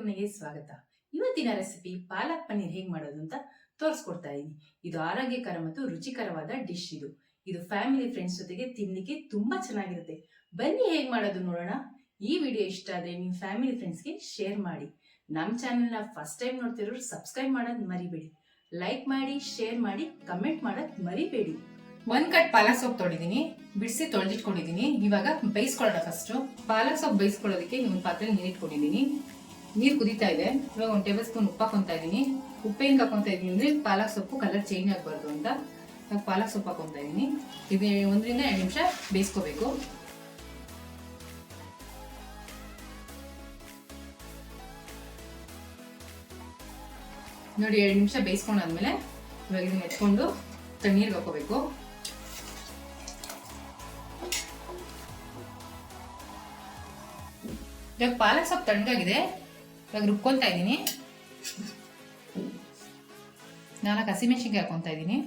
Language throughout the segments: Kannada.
ಮನೆಗೆ ಸ್ವಾಗತ. ಇವತ್ತಿನ ರೆಸಿಪಿ ಪಾಲಕ್ ಪನ್ನೀರ್ ಹೇಗೆ ಮಾಡೋದು ಅಂತ ತೋರಿಸ್ಕೊಡ್ತಾ ಇದ್ದೀನಿ. ಇದು ಆರೋಗ್ಯಕರ ಮತ್ತು ರುಚಿಕರವಾದ ಡಿಶ್. ಇದು ಫ್ಯಾಮಿಲಿ ಫ್ರೆಂಡ್ಸ್ ಜೊತೆಗೆ ತಿನ್ಲಿಕ್ಕೆ ತುಂಬಾ ಚೆನ್ನಾಗಿರುತ್ತೆ. ಬನ್ನಿ ಹೇಗೆ ಮಾಡೋದು ನೋಡೋಣ. ಈ ವಿಡಿಯೋ ಇಷ್ಟ ಆದ್ರೆ ನಿಮ್ಮ ಫ್ಯಾಮಿಲಿ ಫ್ರೆಂಡ್ಸ್ಗೆ ಶೇರ್ ಮಾಡಿ. ನಮ್ಮ ಚಾನೆಲ್ನ ಫಸ್ಟ್ ಟೈಮ್ ನೋಡ್ತಿರೋರು ಸಬ್ಸ್ಕ್ರೈಬ್ ಮಾಡೋದು ಮರಿಬೇಡಿ. ಲೈಕ್ ಮಾಡಿ, ಶೇರ್ ಮಾಡಿ, ಕಮೆಂಟ್ ಮಾಡೋದು ಮರಿಬೇಡಿ. 1 ಕಟ್ ಪಾಲಕ್ ಸೊಪ್ಪು ತೊಳಿದೀನಿ, ಬಿಡಿಸಿ ತೊಳೆದಿಟ್ಕೊಂಡಿದ್ದೀನಿ. ಇವಾಗ ಬೇಯಿಸ್ಕೊಳ್ಳೋಣ. ಫಸ್ಟ್ ಪಾಲಕ್ ಸೊಪ್ಪು ಬೇಯಿಸ್ಕೊಳ್ಳೋದಕ್ಕೆ ಒಂದು ಪಾತ್ರೆ ನೀರು ಇಟ್ಕೊಂಡಿದ್ದೀನಿ. ನೀರು ಕುದೀತಾ ಇದೆ. ಇವಾಗ 1 ಟೇಬಲ್ ಸ್ಪೂನ್ ಉಪ್ಪು ಹಾಕೊಂತಾ ಇದ್ದೀನಿ. ಉಪ್ಪು ಹೆಂಗೆ ಹಾಕೊಂತಾ ಇದ್ದೀನಿ ಅಂದ್ರೆ ಪಾಲಕ್ ಸೊಪ್ಪು ಕಲರ್ ಚೇಂಜ್ ಆಗಬಾರ್ದು ಅಂತ ಪಾಲಕ್ ಸೊಪ್ಪು ಹಾಕೊಂತಾ ಇದ್ದೀನಿ. ಇದು 1 ರಿಂದ 2 ನಿಮಿಷ ಬೇಯಿಸ್ಕೋಬೇಕು. ನೋಡಿ 2 ನಿಮಿಷ ಬೇಯಿಸ್ಕೊಂಡಾದ್ಮೇಲೆ ಇವಾಗ ಇದನ್ನ ಎತ್ಕೊಂಡು ತಣ್ಣೀರಿಗೆ ಹಾಕೋಬೇಕು. ಇವಾಗ ಪಾಲಕ್ ಸೊಪ್ಪು ತಣ್ಣಗಾಗಿದೆ. ಇವಾಗ ರುಬ್ಕೊಂತಾ ಇದ್ದೀನಿ. 4 ಹಸಿಮೆಣಸಿನ್ಕಾಯಿ ಹಾಕೊಂತಾ ಇದ್ದೀನಿ.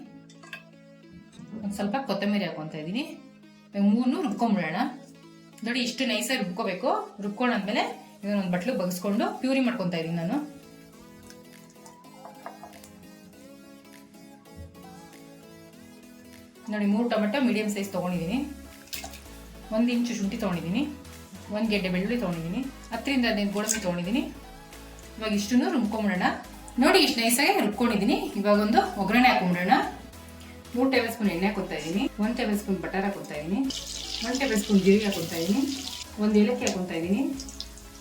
ಒಂದು ಸ್ವಲ್ಪ ಕೊತ್ತಂಬರಿ ಹಾಕೊಂತಾ ಇದ್ದೀನಿ. ಇವಾಗ 3 ರುಬ್ಕೊಂಡ್ಬಿಡೋಣ. ನೋಡಿ ಇಷ್ಟು ನೈಸಾಗಿ ರುಬ್ಕೋಬೇಕು. ರುಬ್ಕೊಂಡಾದ್ಮೇಲೆ ಇದನ್ನ ಒಂದು ಬಟ್ಲು ಬಗ್ಸ್ಕೊಂಡು ಪ್ಯೂರಿ ಮಾಡ್ಕೊತಾ ಇದ್ದೀನಿ ನಾನು. ನೋಡಿ 3 ಟೊಮೆಟೊ ಮೀಡಿಯಂ ಸೈಜ್ ತೊಗೊಂಡಿದ್ದೀನಿ. 1 ಇಂಚು ಶುಂಠಿ ತೊಗೊಂಡಿದ್ದೀನಿ. 1 ಗೆಡ್ಡೆ ಬೆಳ್ಳುಳ್ಳಿ ತೊಗೊಂಡಿದ್ದೀನಿ. 10 ರಿಂದ 15 ಗೋಡಂಬಿ ತೊಗೊಂಡಿದ್ದೀನಿ. ಇವಾಗ ಇಷ್ಟನ್ನು ರುಬ್ಕೊಂಬಿಡೋಣ. ನೋಡಿ ಇಷ್ಟು ನೈಸಾಗಿ ರುಬ್ಕೊಂಡಿದ್ದೀನಿ. ಇವಾಗ ಒಂದು ಒಗ್ಗರಣೆ ಹಾಕೊಂಬಿಡೋಣ. 3 ಟೇಬಲ್ ಸ್ಪೂನ್ ಎಣ್ಣೆ ಹಾಕೊತಾ ಇದ್ದೀನಿ. 1 ಟೇಬಲ್ ಸ್ಪೂನ್ ಬಟರ್ ಹಾಕೊತಾ ಇದ್ದೀನಿ. 1 ಟೇಬಲ್ ಸ್ಪೂನ್ ಜೀರಿಗೆ ಹಾಕೊತಾ ಇದ್ದೀನಿ. 1 ಏಲಕ್ಕಿ ಹಾಕೊತಾ ಇದ್ದೀನಿ.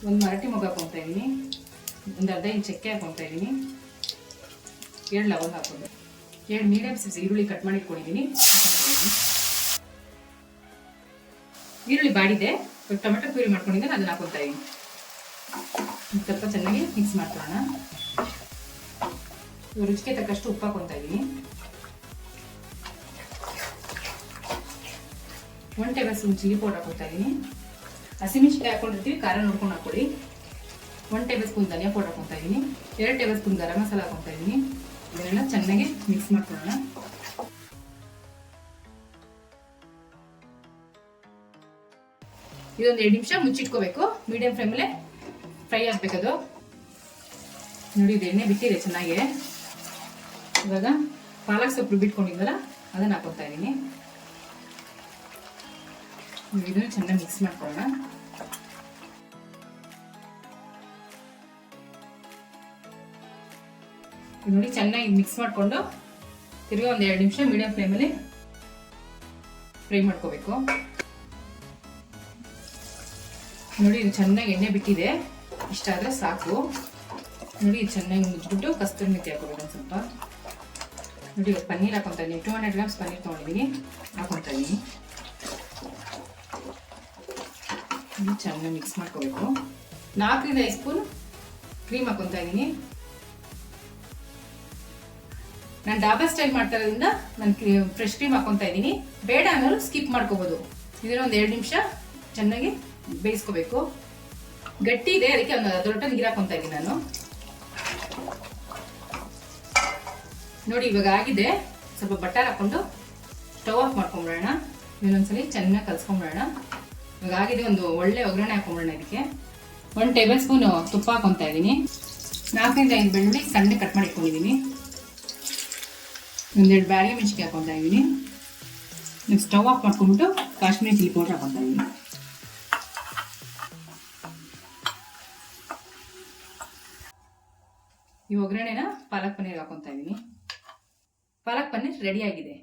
1 ಮರಾಠಿ ಮೊಗ್ಗು ಹಾಕೊತಾ ಇದ್ದೀನಿ. 1 ಅರ್ಧ ಇಂಚು ಚಕ್ಕೆ ಹಾಕೊತಾ ಇದ್ದೀನಿ. 2 ಲವಂಗ ಹಾಕೊಂಡು 2 ಮೀಡಿಯಂ ಸೈಜ್ ಈರುಳ್ಳಿ ಕಟ್ ಮಾಡಿ ಇಟ್ಕೊಂಡಿದ್ದೀನಿ. ಈರುಳ್ಳಿ ಬಾಡಿದೆ. ಟೊಮೆಟೊ ಪ್ಯೂರಿ ಮಾಡ್ಕೊಂಡಿದ್ದೀನಿ, ಅದನ್ನ ಹಾಕೊತಾ ಇದ್ದೀನಿ. ಸ್ವಲ್ಪ ಚೆನ್ನಾಗಿ ಮಿಕ್ಸ್ ಮಾಡ್ಕೊಳ್ಳೋಣ. ರುಚಿಗೆ ತಕ್ಕಷ್ಟು ಉಪ್ಪು ಹಾಕೊತಾ ಇದ್ದೀನಿ. 1 ಟೇಬಲ್ ಸ್ಪೂನ್ ಚಿಲ್ಲಿ ಪೌಡರ್ ಹಾಕೊತಾ ಇದ್ದೀನಿ. ಹಸಿಮೆಣಸಿನ್ಕಾಯಿ ಹಾಕೊಂಡಿರ್ತೀವಿ, ಖಾರ ನೋಡ್ಕೊಂಡು ಹಾಕೊಳ್ಳಿ. 1 ಟೇಬಲ್ ಸ್ಪೂನ್ ಧನಿಯಾ ಪೌಡರ್ ಹಾಕೊತಾ ಇದ್ದೀನಿ. 2 ಟೇಬಲ್ ಸ್ಪೂನ್ ಗರಂ ಮಸಾಲ ಹಾಕೊತಾ ಇದ್ದೀನಿ. ಇದನ್ನೆಲ್ಲ ಚೆನ್ನಾಗಿ ಮಿಕ್ಸ್ ಮಾಡ್ಕೊಳ್ಳೋಣ. ಇದೊಂದು 2 ನಿಮಿಷ ಮುಚ್ಚಿಟ್ಕೋಬೇಕು. ಮೀಡಿಯಂ ಫ್ಲೇಮಲ್ಲೇ ಫ್ರೈ ಆಗಬೇಕದು. ನೋಡಿ ಇದು ಎಣ್ಣೆ ಬಿಟ್ಟಿದೆ ಚೆನ್ನಾಗಿ. ಇವಾಗ ಪಾಲಕ್ ಸೊಪ್ಪು ಬಿಟ್ಕೊಂಡಿದ್ವಲ್ಲ ಅದನ್ನ ಹಾಕೊತಾ ಇದ್ದೀನಿ. ಇದನ್ನು ಚೆನ್ನಾಗಿ ಮಿಕ್ಸ್ ಮಾಡ್ಕೊಳ್ಳೋಣ. ನೋಡಿ ಚೆನ್ನಾಗಿ ಮಿಕ್ಸ್ ಮಾಡಿಕೊಂಡು ತಿರ್ಗಿ ಒಂದು 2 ನಿಮಿಷ ಮೀಡಿಯಂ ಫ್ಲೇಮಲ್ಲಿ ಫ್ರೈ ಮಾಡ್ಕೋಬೇಕು. ನೋಡಿ ಇದು ಚೆನ್ನಾಗಿ ಎಣ್ಣೆ ಬಿಟ್ಟಿದೆ. ಇಷ್ಟ ಆದರೆ ಸಾಕು. ನೋಡಿ ಇದು ಚೆನ್ನಾಗಿ ಮುಚ್ಚಿಬಿಟ್ಟು ಕಸ್ತೂರಿ ಮೆಥಿ ಹಾಕೋಬೇಕು ಒಂದು ಸ್ವಲ್ಪ. ನೋಡಿ ಇವಾಗ ಪನ್ನೀರ್ ಹಾಕೊತಾ ಇದ್ದೀನಿ. 200 ಗ್ರಾಮ್ಸ್ ಪನ್ನೀರ್ ತೊಗೊಂಡಿದ್ದೀನಿ, ಹಾಕೊತಾ ಇದ್ದೀನಿ. ಚೆನ್ನಾಗಿ ಮಿಕ್ಸ್ ಮಾಡ್ಕೋಬೇಕು. 4 ರಿಂದ 5 ಸ್ಪೂನ್ ಕ್ರೀಮ್ ಹಾಕೊತಾ ಇದ್ದೀನಿ. ನಾನು ಡಾಬಾ ಸ್ಟೈಲ್ ಮಾಡ್ತಾ ಇರೋದ್ರಿಂದ ನಾನು ಫ್ರೆಶ್ ಕ್ರೀಮ್ ಹಾಕೊತಾ ಇದ್ದೀನಿ. ಬೇಡ ಅನ್ನೋರು ಸ್ಕಿಪ್ ಮಾಡ್ಕೋಬೋದು. ಇದನ್ನ ಒಂದು 2 ನಿಮಿಷ ಚೆನ್ನಾಗಿ ಬೇಯಿಸ್ಕೋಬೇಕು. ಗಟ್ಟಿ ಇದೆ, ಅದಕ್ಕೆ ಒಂದು ದೊಡ್ಡ ನೀರು ಹಾಕೊತಾ ಇದ್ದೀನಿ ನಾನು. ನೋಡಿ ಇವಾಗ ಆಗಿದೆ. ಸ್ವಲ್ಪ ಬಟರ್ ಹಾಕೊಂಡು ಸ್ಟವ್ ಆಫ್ ಮಾಡ್ಕೊಂಬಿಡೋಣ. ಇನ್ನೊಂದ್ಸಲಿ ಚೆನ್ನಾಗಿ ಕಲ್ಸ್ಕೊಂಬಿಡೋಣ. ಇವಾಗ ಆಗಿದೆ. ಒಂದು ಒಳ್ಳೆ ಒಗ್ಗರಣೆ ಹಾಕೊಂಬಿಡೋಣ. ಇದಕ್ಕೆ 1 ಟೇಬಲ್ ಸ್ಪೂನ್ ತುಪ್ಪ ಹಾಕೊತಾ ಇದ್ದೀನಿ. 4 ರಿಂದ 5 ಬೆಳ್ಳುಳ್ಳಿ ಸಣ್ಣ ಕಟ್ ಮಾಡಿ ಇಟ್ಕೊಂಡಿದ್ದೀನಿ. 1 2 ಬ್ಯಾಡಗಿ ಮೆಣಸಿನ್ಕಾಯಿ ಹಾಕೊತಾ ಇದ್ದೀನಿ. ನೆಕ್ಸ್ಟ್ ಸ್ಟವ್ ಆಫ್ ಮಾಡ್ಕೊಂಡ್ಬಿಟ್ಟು ಕಾಶ್ಮೀರಿ ಚಿಲ್ಲಿ ಪೌಡರ್ ಹಾಕೊತಾ ಇದ್ದೀನಿ. ಈ ಒಗ್ಗರಣೆನ ಪಾಲಕ್ ಪನ್ನೀರ್ ಹಾಕೊತಾ ಇದ್ದೀನಿ. ಪಾಲಕ್ ಪನ್ನೀರ್ ರೆಡಿ ಆಗಿದೆ.